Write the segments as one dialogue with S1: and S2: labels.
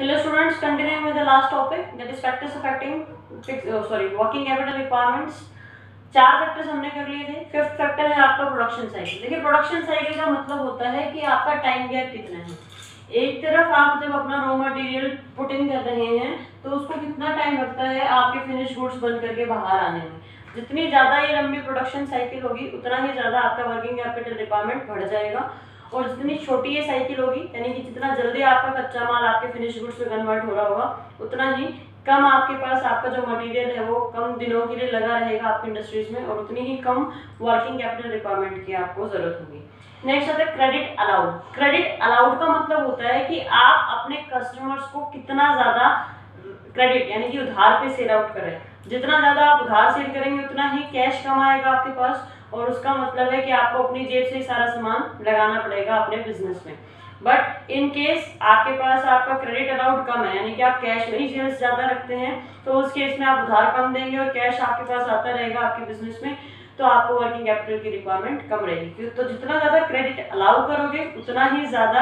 S1: Hello students, continuing with the last topic that is factors affecting working capital requirements। चार factors हमने कर लिए थे। फिफ्थ फैक्टर है आपका प्रोडक्शन साइकिल। देखिए प्रोडक्शन साइकिल का मतलब होता है कि आपका टाइम गैप कितना है। एक तरफ आप जब अपना रॉ मटेरियल पुटिंग कर रहे हैं तो उसको कितना टाइम लगता है आपके फिनिश गुड्स बन करके बाहर आने में। जितनी ज़्यादा ये लंबी प्रोडक्शन साइकिल होगी उतना ही ज़्यादा आपका वर्किंग कैपिटल रिक्वायरमेंट बढ़ जाएगा, और जितनी छोटी ये साइकिल होगी यानी कि जितना जल्दी आपका कच्चा माल आपके फिनिश गुड्स में कन्वर्ट हो रहा होगा उतना ही कम आपके पास आपका जो मटेरियल है वो कम दिनों के लिए लगा रहेगा आपकी इंडस्ट्रीज में, और उतनी ही कम वर्किंग कैपिटल रिक्वायरमेंट की आपको जरूरत होगी। नेक्स्ट आता है क्रेडिट अलाउड। क्रेडिट अलाउड का मतलब होता है कि आप अपने कस्टमर्स को कितना ज्यादा क्रेडिट यानी कि उधार पे सेल आउट करें। जितना ज्यादा आप उधार सेल करेंगे उतना ही कैश कम आएगा आपके पास, और उसका मतलब है कि आपको अपनी जेब से सारा सामान लगाना पड़ेगा अपने बिजनेस में। बट इन केस आपके पास आपका क्रेडिट अलाउड कम है यानी कि आप कैश में ही सेल्स ज्यादा रखते हैं तो उस केस में आप उधार कम देंगे और कैश आपके पास आता रहेगा आपके बिजनेस में, तो आपको वर्किंग कैपिटल की रिक्वायरमेंट कम रहेगी। तो जितना ज्यादा क्रेडिट अलाउ करोगे उतना ही ज्यादा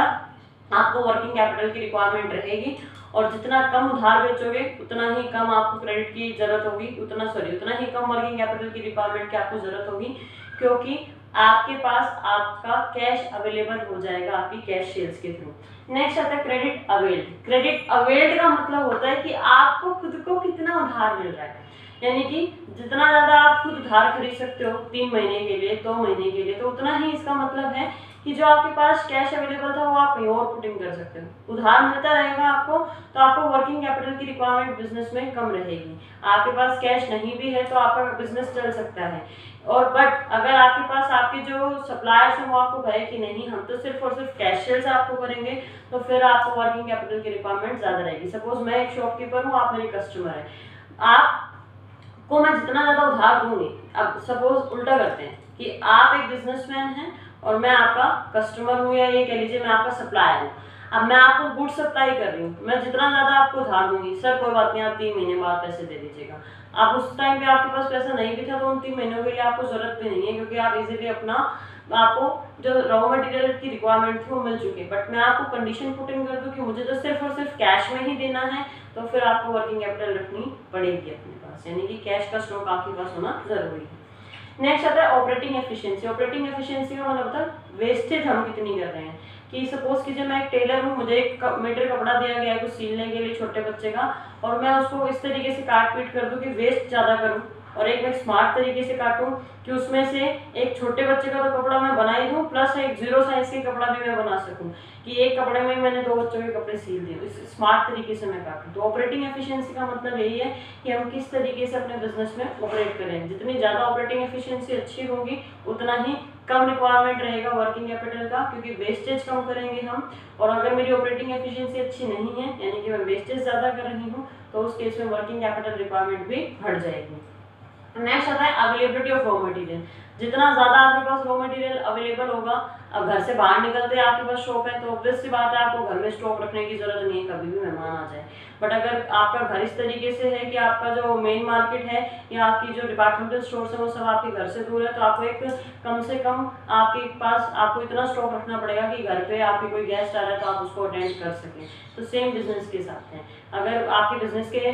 S1: आपको वर्किंग कैपिटल की रिक्वायरमेंट रहेगी, और जितना कम उधार बेचोगे उतना ही कम आपको क्रेडिट की जरूरत होगी, उतना ही कम वर्किंग कैपिटल की रिक्वायरमेंट की आपको जरूरत होगी, क्योंकि आपके पास आपका कैश अवेलेबल हो जाएगा आपकी कैश सेल्स के थ्रू। नेक्स्ट आता है क्रेडिट अवेल्ड। क्रेडिट अवेल्ड का मतलब होता है कि आपको खुद को कितना उधार मिल रहा है, यानी कि जितना ज्यादा आप खुद उधार खरीद सकते हो 3 महीने के लिए 2 महीने के लिए, तो उतना ही इसका मतलब है कि जो आपके पास कैश अवेलेबल था वो आप कहीं और पुटिंग कर सकते हो। उधार मिलता रहेगा आपको तो आपको वर्किंग कैपिटल की रिक्वायरमेंट बिजनेस में कम रहेगी। आपके पास कैश नहीं भी है तो आपका बिजनेस चल सकता है, और बट अगर आपके पास आपके जो सप्लायर्स हैं वो आपको कहे कि नहीं हम तो सिर्फ और सिर्फ कैश सेल्स आपको करेंगे, तो फिर आपको वर्किंग कैपिटल की रिक्वायरमेंट ज्यादा रहेगी। सपोज मैं एक शॉपकीपर हूँ, आप मेरे कस्टमर है, आपको मैं जितना ज्यादा उधार दूंगी, अब सपोज उल्टा करते हैं कि आप एक बिजनेसमैन हैं और मैं आपका कस्टमर हूँ, या ये कह लीजिए मैं आपका सप्लायर हूँ। अब मैं आपको गुड सप्लाई कर रही हूँ, मैं जितना ज्यादा आपको उधार दूंगी, सर कोई बात नहीं आप 3 महीने बाद पैसे दे दीजिएगा। आप उस टाइम पे आपके पास पैसा नहीं भी था तो उन 3 महीनों के लिए आपको जरूरत भी नहीं है, क्योंकि आप इजीली अपना आपको जो रॉ मटेरियल की रिक्वायरमेंट थी वो मिल चुकी है। बट मैं आपको कंडीशन पुटिंग कर दूं कि मुझे तो सिर्फ और सिर्फ कैश में ही देना है, तो फिर आपको वर्किंग कैपिटल रखनी पड़ेगी अपने पास, यानी कि कैश का स्टॉक आपके पास होना जरूरी है। नेक्स्ट आता है ऑपरेटिंग एफिशिएंसी। ऑपरेटिंग एफिशिएंसी का मतलब होता है वेस्टेज हम कितनी कर रहे हैं। कि सपोज कीजिए मैं एक टेलर हूँ, मुझे एक मीटर कपड़ा दिया गया है कुछ सिलने के लिए छोटे बच्चे का, और मैं उसको इस तरीके से काट पीट कर दूं कि वेस्ट ज़्यादा करूँ, और एक मैं स्मार्ट तरीके से काटूं कि उसमें से एक छोटे बच्चे का तो कपड़ा मैं बना ही दूँ प्लस एक 0 साइज के कपड़ा भी मैं बना सकूं, कि एक कपड़े में मैंने 2 बच्चों के कपड़े सील दिए, इस स्मार्ट तरीके से मैं काटूं। तो ऑपरेटिंग एफिशिएंसी का मतलब यही है कि हम किस तरीके से अपने बिजनेस में ऑपरेट करें। जितनी ज़्यादा ऑपरेटिंग एफिशिएंसी अच्छी होगी उतना ही कम रिक्वायरमेंट रहेगा वर्किंग कैपिटल का, क्योंकि वेस्टेज कम करेंगे हम। और अगर मेरी ऑपरेटिंग एफिशिएंसी अच्छी नहीं है यानी कि मैं वेस्टेज ज़्यादा कर रही हूँ तो उस केस में वर्किंग कैपिटल रिक्वायरमेंट भी बढ़ जाएगी। नेक्स्ट आता है अवेलेबिलिटी ऑफ रॉ मटेरियल। जितना ज़्यादा आपके पास रॉ मटेरियल अवेलेबल होगा, अब घर से बाहर निकलते हैं आपके पास शॉप है तो ऑब्वियस सी बात है आपको घर में स्टॉक रखने की जरूरत नहीं है, कभी भी मेहमान आ जाए। बट अगर आपका घर इस तरीके से है कि आपका जो मेन मार्केट है या आपकी जो डिपार्टमेंटल स्टोर्स है वो सब आपके घर से दूर है, तो आपको एक कम से कम आपके पास आपको इतना स्टॉक रखना पड़ेगा कि घर पे आपके कोई गेस्ट आ रहा है तो आप उसको अटेंड कर सकें। तो सेम बिजनेस के साथ है, अगर आपके बिजनेस के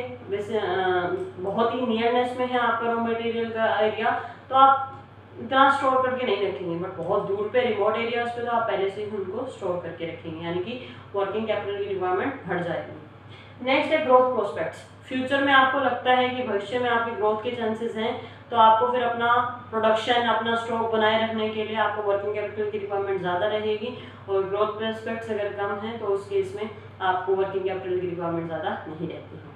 S1: बहुत ही नियरनेस में है आपका रॉ मटेरियल का एरिया तो आप इतना स्टोर करके नहीं रखेंगे, बट बहुत दूर पे रिमोट एरियाज पे तो आप पहले से ही उनको स्टोर करके रखेंगे, यानी कि वर्किंग कैपिटल की रिक्वायरमेंट बढ़ जाएगी। नेक्स्ट है ग्रोथ प्रोस्पेक्ट्स। फ्यूचर में आपको लगता है कि भविष्य में आपके ग्रोथ के चांसेस हैं, तो आपको फिर अपना प्रोडक्शन अपना स्टॉक बनाए रखने के लिए आपको वर्किंग कैपिटल की रिक्वायरमेंट ज़्यादा रहेगी, और ग्रोथ प्रोस्पेक्ट्स अगर कम है तो उस केस में आपको वर्किंग कैपिटल की रिक्वायरमेंट ज़्यादा नहीं रहती है।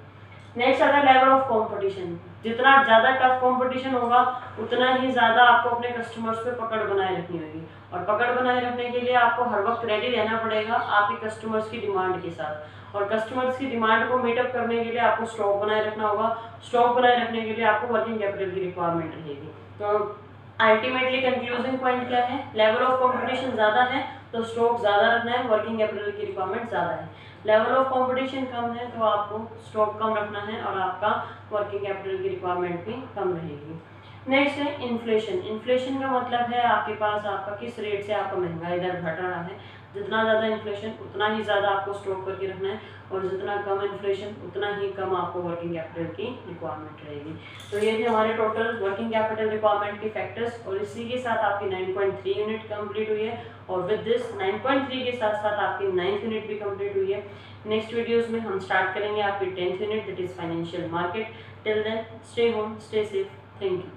S1: नेक्स्ट आता है लेवल ऑफ कंपटीशन। जितना ज़्यादा टफ कंपटीशन होगा उतना ही ज़्यादा आपको अपने कस्टमर्स पे पकड़ बनाए रखनी होगी, और पकड़ बनाए रखने के लिए आपको हर वक्त रेडी रहना पड़ेगा आपके कस्टमर्स की डिमांड के साथ, और कस्टमर्स की डिमांड को मीटअप करने के लिए आपको स्टॉक बनाए रखना होगा। स्टॉक बनाए रखने के लिए आपको वर्किंग कैपिटल की रिक्वायरमेंट रहेगी। तो अल्टीमेटली कंक्लूजिंग पॉइंट क्या है, लेवल ऑफ कंपटीशन ज़्यादा है तो स्टॉक ज़्यादा रखना है, वर्किंग कैपिटल की रिक्वायरमेंट ज़्यादा है। लेवल ऑफ कंपटीशन कम है तो आपको स्टॉक कम रखना है और आपका वर्किंग कैपिटल की रिक्वायरमेंट भी कम रहेगी। नेक्स्ट है इन्फ्लेशन। इन्फ्लेशन का मतलब है आपके पास आपका किस रेट से आपका महंगाई दर घट रहा है। जितना ज़्यादा इन्फ्लेशन उतना ही ज़्यादा आपको स्टॉक करके रखना है, और जितना कम इन्फ्लेशन उतना ही कम आपको वर्किंग कैपिटल की रिक्वायरमेंट रहेगी। तो ये थे हमारे टोटल वर्किंग कैपिटल रिक्वायरमेंट के फैक्टर्स, और इसी के साथ आपकी 9.3 यूनिट कंप्लीट हुई है, और विद दिस 9.3 के साथ साथ आपकी 9th यूनिट भी कंप्लीट हुई है। नेक्स्ट वीडियोस में हम स्टार्ट करेंगे आपकी 10th unit, that is financial market. Till then stay home, stay safe, thank you.